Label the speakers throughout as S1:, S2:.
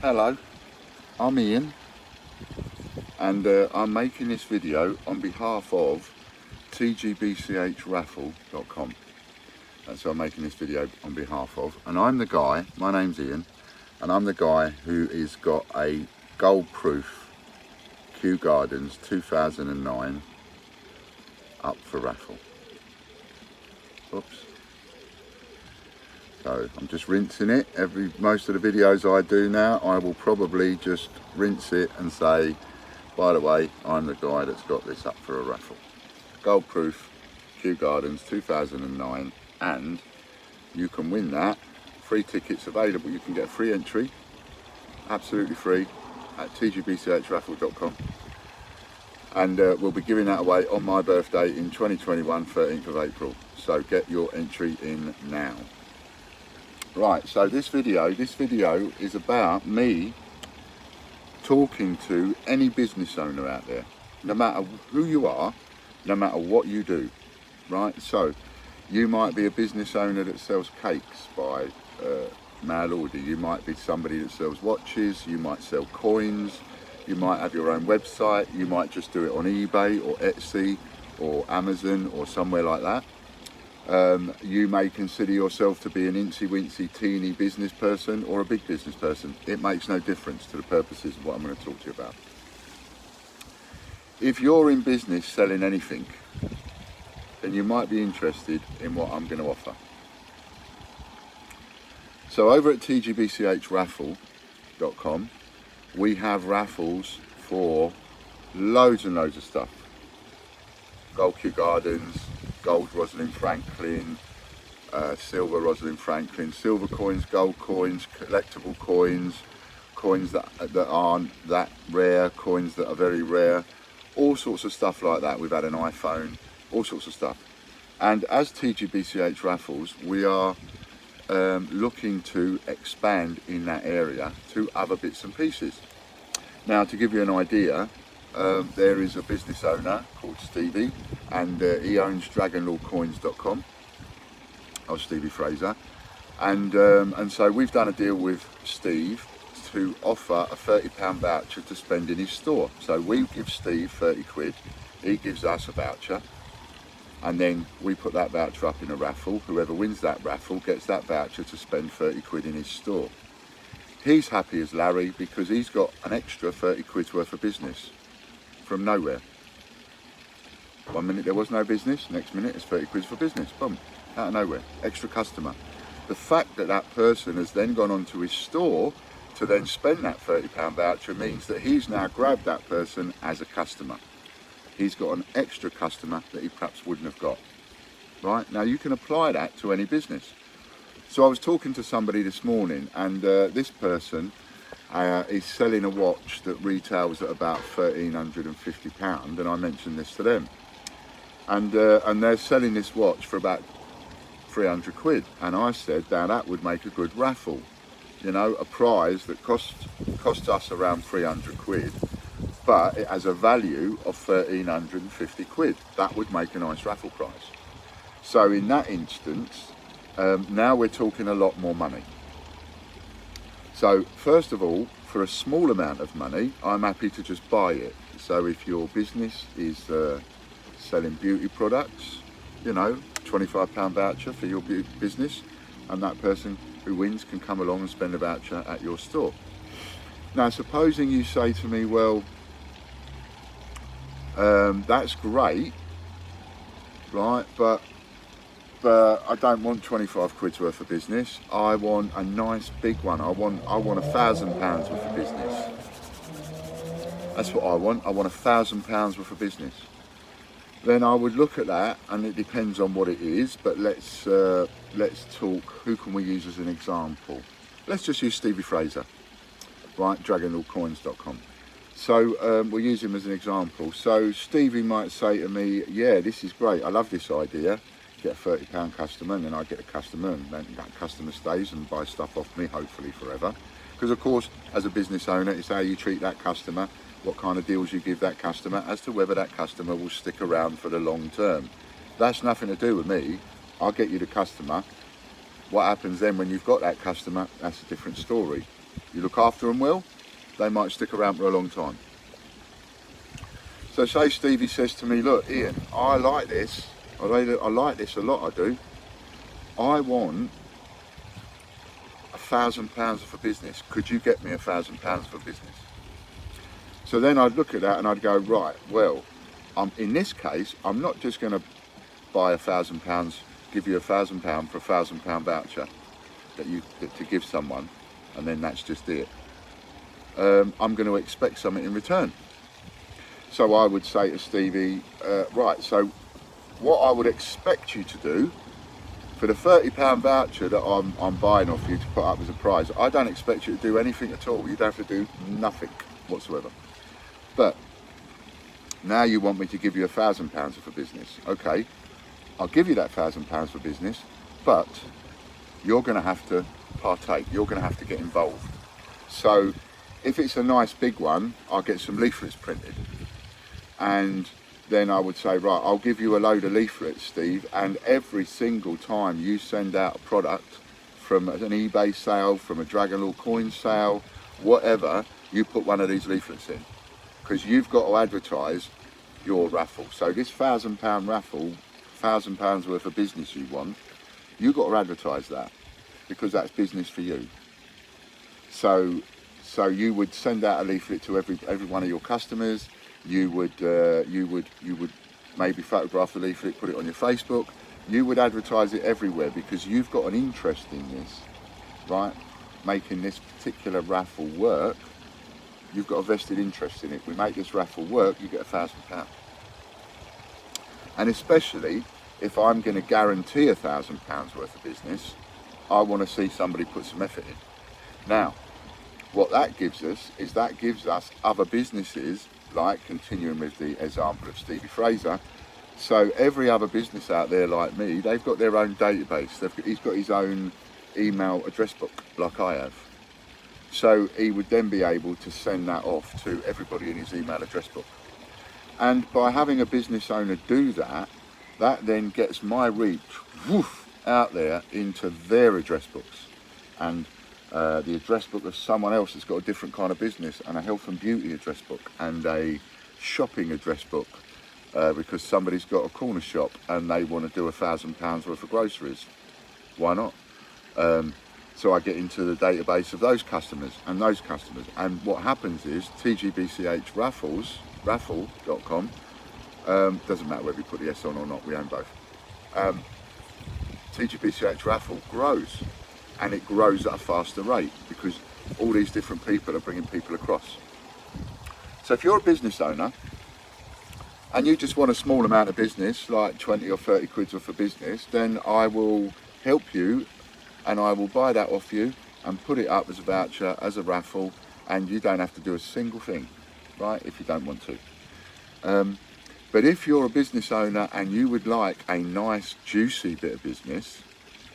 S1: Hello, I'm Ian, and I'm making this video on behalf of tgbchraffle.com. That's who I'm making this video on behalf of, and I'm the guy, my name's Ian, and I'm the guy who has got a gold proof Kew Gardens 2009 up for raffle. Oops. So I'm just rinsing it. Most of the videos I do now, I will probably just rinse it and say, by the way, I'm the guy that's got this up for a raffle. Gold proof Kew Gardens 2009, and you can win that. Free tickets available. You can get a free entry, absolutely free, at tgbchraffle.com. And we'll be giving that away on my birthday in 2021, 13th of April. So get your entry in now. Right, so this video is about me talking to any business owner out there, no matter who you are, no matter what you do, right? So you might be a business owner that sells cakes by mail order. You might be somebody that sells watches. You might sell coins. You might have your own website. You might just do it on eBay or Etsy or Amazon or somewhere like that. You may consider yourself to be an incy-wincy, teeny business person or a big business person. It makes no difference to the purposes of what I'm going to talk to you about. If you're in business selling anything, then you might be interested in what I'm going to offer. So over at tgbchraffle.com, we have raffles for loads and loads of stuff. Gold Kew Gardens, gold Rosalind Franklin, silver Rosalind Franklin, silver coins, gold coins, collectible coins, coins that aren't that rare, coins that are very rare, all sorts of stuff like that. We've had an iPhone, all sorts of stuff. And as TGBCH Raffles, we are looking to expand in that area to other bits and pieces. Now, to give you an idea, there is a business owner called Stevie, and he owns dragonlawcoins.com, or Stevie Fraser, and so we've done a deal with Steve to offer a £30 voucher to spend in his store. So we give Steve 30 quid, he gives us a voucher, and then we put that voucher up in a raffle. Whoever wins that raffle gets that voucher to spend 30 quid in his store. He's happy as Larry because he's got an extra 30 quid's worth of business from nowhere. 1 minute there was no business, next minute it's 30 quid for business, boom, out of nowhere, extra customer. The fact that that person has then gone onto his store to then spend that £30 voucher means that he's now grabbed that person as a customer. He's got an extra customer that he perhaps wouldn't have got. Right, now you can apply that to any business. So I was talking to somebody this morning, and this person is selling a watch that retails at about £1,350, and I mentioned this to them. And they're selling this watch for about 300 quid. And I said, now that would make a good raffle. You know, a prize that costs us around 300 quid, but it has a value of 1,350 quid. That would make a nice raffle prize. So in that instance, now we're talking a lot more money. So first of all, for a small amount of money, I'm happy to just buy it. So if your business is selling beauty products, you know, £25 voucher for your business, and that person who wins can come along and spend a voucher at your store. Now, supposing you say to me, well, that's great, right, but I don't want 25 quid's worth of business. I want a nice big one. I want £1,000 worth of business. That's what I want. I want £1,000 worth of business. Then I would look at that, and it depends on what it is, but let's talk, who can we use as an example? Let's just use Stevie Fraser, right, dragonlawcoins.com. So we'll use him as an example. So Stevie might say to me, yeah, this is great, I love this idea. Get a £30 customer, and then I get a customer, and then that customer stays and buys stuff off me, hopefully forever. Because of course, as a business owner, it's how you treat that customer, what kind of deals you give that customer, as to whether that customer will stick around for the long term. That's nothing to do with me. I'll get you the customer. What happens then when you've got that customer, that's a different story. you look after them well, they might stick around for a long time. So say Stevie says to me, look Ian, I like this, I like this a lot, I do. I want £1,000 for business. Could you get me £1,000 for business? So then I'd look at that and I'd go, right, well, in this case, I'm not just going to buy £1,000, give you £1,000 for a £1,000 voucher to give someone, and then that's just it. I'm going to expect something in return. So I would say to Stevie, right, so what I would expect you to do for the £30 voucher that I'm buying off you to put up as a prize, I don't expect you to do anything at all. You don't have to do nothing whatsoever. But now you want me to give you £1,000 for business. Okay, I'll give you that £1,000 for business, but you're going to have to partake. You're going to have to get involved. So if it's a nice big one, I'll get some leaflets printed. And then I would say, right, I'll give you a load of leaflets, Steve, and every single time you send out a product from an eBay sale, from a Dragon Lore coin sale, whatever, you put one of these leaflets in, because you've got to advertise your raffle. So this £1,000 raffle, £1,000 worth of business you want, you've got to advertise that, because that's business for you. So you would send out a leaflet to every one of your customers. You would maybe photograph the leaflet, put it on your Facebook. You would advertise it everywhere, because you've got an interest in this, right? Making this particular raffle work. You've got a vested interest in it. We make this raffle work, you get £1,000. And especially if I'm going to guarantee £1,000 worth of business, I want to see somebody put some effort in. Now, what that gives us is that gives us other businesses, like continuing with the example of Stevie Fraser. So every other business out there like me, they've got their own database. He's got his own email address book like I have. So he would then be able to send that off to everybody in his email address book. And by having a business owner do that, that then gets my reach out there into their address books. And the address book of someone else that's got a different kind of business, and a health and beauty address book, and a shopping address book, because somebody's got a corner shop and they want to do £1,000 worth of groceries. Why not? So I get into the database of those customers and those customers, and what happens is TGBCH raffle.com, doesn't matter whether you put the S on or not, we own both. TGBCH raffle grows. And it grows at a faster rate, because all these different people are bringing people across. So if you're a business owner and you just want a small amount of business, like 20 or 30 quid worth of business, then I will help you and I will buy that off you and put it up as a voucher, as a raffle, and you don't have to do a single thing, right, if you don't want to. But if you're a business owner and you would like a nice juicy bit of business,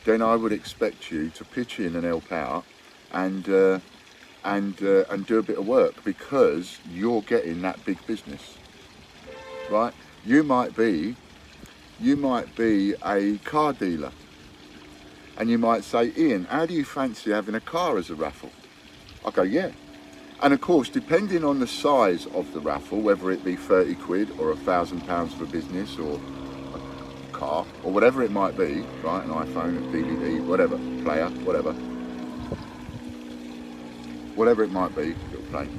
S1: then I would expect you to pitch in and help out and do a bit of work, because you're getting that big business, right? You might be a car dealer, and you might say, Ian, how do you fancy having a car as a raffle? I go, yeah. And of course, depending on the size of the raffle, whether it be 30 quid or £1,000 for business, or car, or whatever it might be, right, an iPhone, a DVD, whatever, player, whatever it might be, little plane.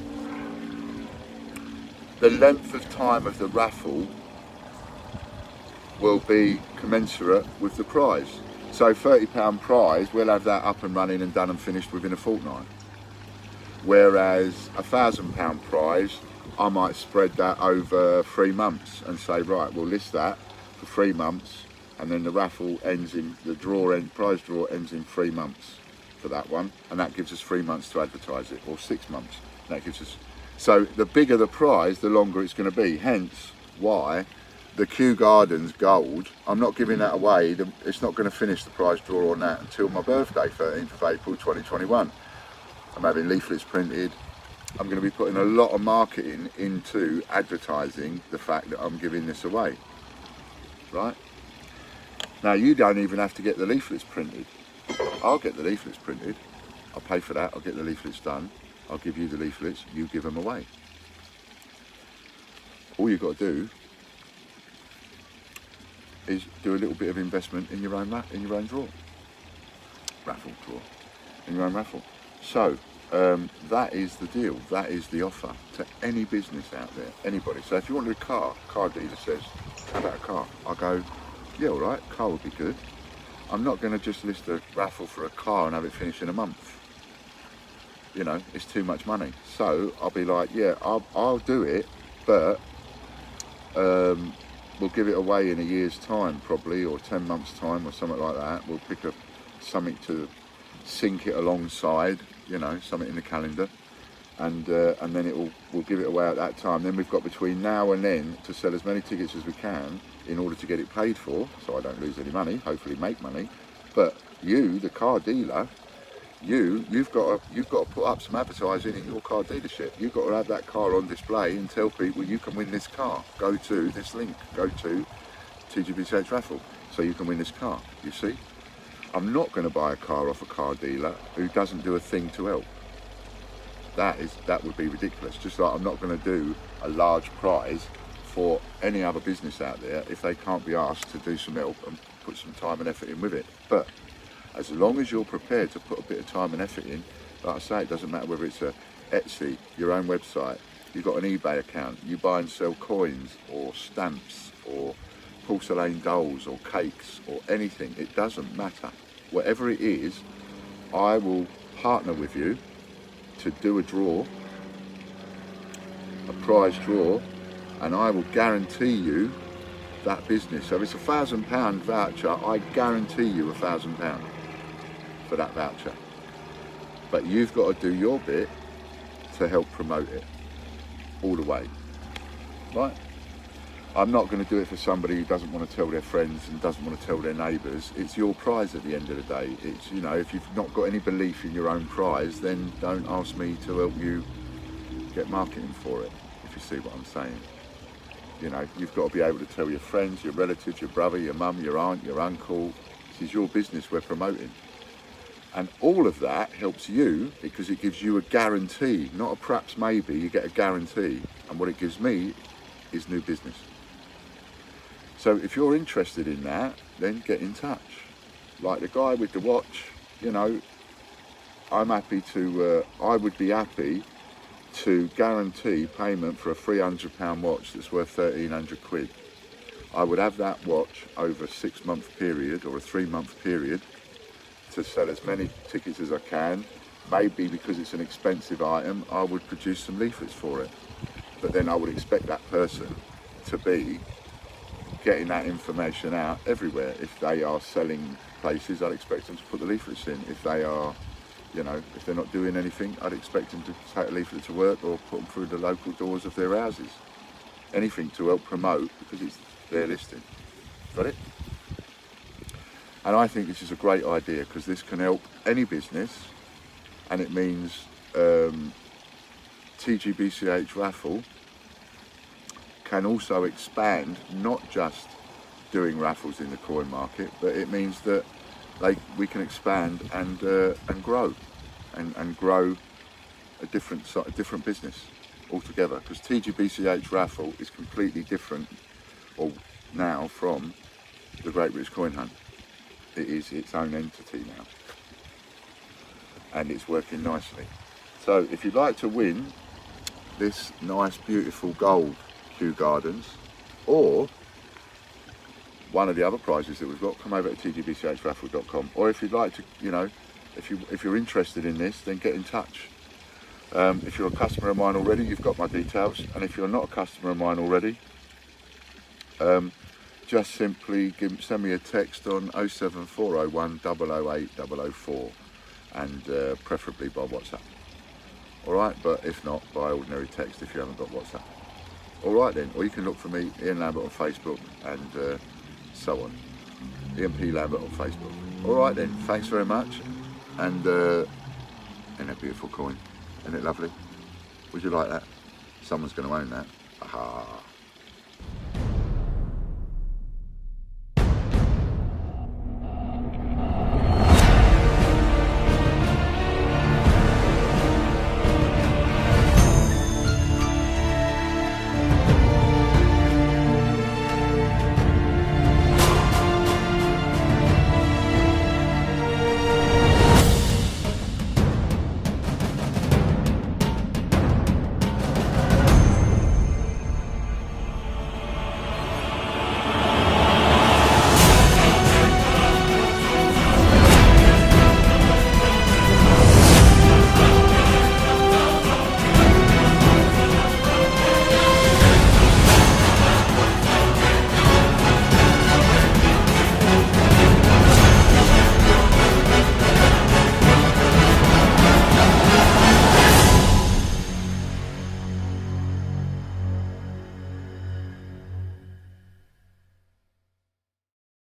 S1: The length of time of the raffle will be commensurate with the prize. So £30 prize, we'll have that up and running and done and finished within a fortnight. Whereas a £1,000 prize, I might spread that over 3 months and say, right, we'll list that for 3 months, and then the raffle ends in, prize draw ends in 3 months for that one, and that gives us 3 months to advertise it, or 6 months. That gives us, so the bigger the prize, the longer it's going to be. Hence why the Kew Gardens gold, I'm not giving that away. It's not going to finish the prize draw on that until my birthday, 13th of April 2021. I'm having leaflets printed. I'm going to be putting a lot of marketing into advertising the fact that I'm giving this away. Right? Now you don't even have to get the leaflets printed. I'll get the leaflets printed. I'll pay for that, I'll get the leaflets done, I'll give you the leaflets, you give them away. All you've got to do is do a little bit of investment in your own raffle drawer, in your own raffle. So that is the deal, that is the offer to any business out there, anybody. So if you wanted a car dealer says, how about a car? I'll go, yeah, all right, car would be good. I'm not going to just list a raffle for a car and have it finish in a month. You know, it's too much money. So I'll be like, yeah, I'll do it, but we'll give it away in a year's time probably, or 10 months time or something like that. We'll pick up something to sync it alongside, you know, something in the calendar, and then we'll give it away at that time. Then we've got between now and then to sell as many tickets as we can in order to get it paid for, so I don't lose any money, hopefully make money. But you, the car dealer, you've got to put up some advertising in your car dealership. You've got to have that car on display and tell people you can win this car. Go to this link, go to TGBCH raffle, so you can win this car. You see, I'm not going to buy a car off a car dealer who doesn't do a thing to help. That would be ridiculous. Just like I'm not going to do a large prize for any other business out there if they can't be asked to do some help and put some time and effort in with it. But as long as you're prepared to put a bit of time and effort in, like I say, it doesn't matter whether it's a Etsy, your own website, you've got an eBay account, you buy and sell coins or stamps or porcelain dolls or cakes or anything, it doesn't matter. Whatever it is, I will partner with you to do a draw, a prize draw, and I will guarantee you that business. So if it's £1,000 voucher, I guarantee you £1,000 for that voucher. But you've got to do your bit to help promote it all the way, right? I'm not going to do it for somebody who doesn't want to tell their friends and doesn't want to tell their neighbours. It's your prize at the end of the day. It's, you know, if you've not got any belief in your own prize, then don't ask me to help you get marketing for it, if you see what I'm saying. You know, you've got to be able to tell your friends, your relatives, your brother, your mum, your aunt, your uncle, this is your business we're promoting. And all of that helps you because it gives you a guarantee, not a perhaps maybe, you get a guarantee. And what it gives me is new business. So if you're interested in that, then get in touch. Like the guy with the watch, you know, I'm happy to, I would be happy to guarantee payment for a £300 watch that's worth 1,300 quid. I would have that watch over a 6-month period or a 3-month period to sell as many tickets as I can. Maybe because it's an expensive item, I would produce some leaflets for it. But then I would expect that person to be getting that information out everywhere. If they are selling places, I'd expect them to put the leaflets in. If they are, you know, if they're not doing anything, I'd expect them to take a leaflet to work or put them through the local doors of their houses. Anything to help promote because it's their listing. Got it? And I think this is a great idea because this can help any business, and it means TGBCH raffle can also expand, not just doing raffles in the coin market, but it means that we can expand and grow and grow a different business altogether, because TGBCH raffle is completely different now from the Great British Coin Hunt. It is its own entity now, and it's working nicely. So if you'd like to win this nice beautiful gold Kew Gardens or one of the other prizes that we've got, come over to tgbchraffle.com. or if you'd like to, you know, if you're interested in this, then get in touch. If you're a customer of mine already, you've got my details, and if you're not a customer of mine already, just simply send me a text on 07401 008 004, and preferably by WhatsApp. All right, but if not, by ordinary text if you haven't got WhatsApp. All right then, or you can look for me, Ian Lambert on Facebook, and so on. Ian P. Lambert on Facebook. All right then, thanks very much, and isn't that beautiful coin? Isn't it lovely? Would you like that? Someone's going to own that. Aha.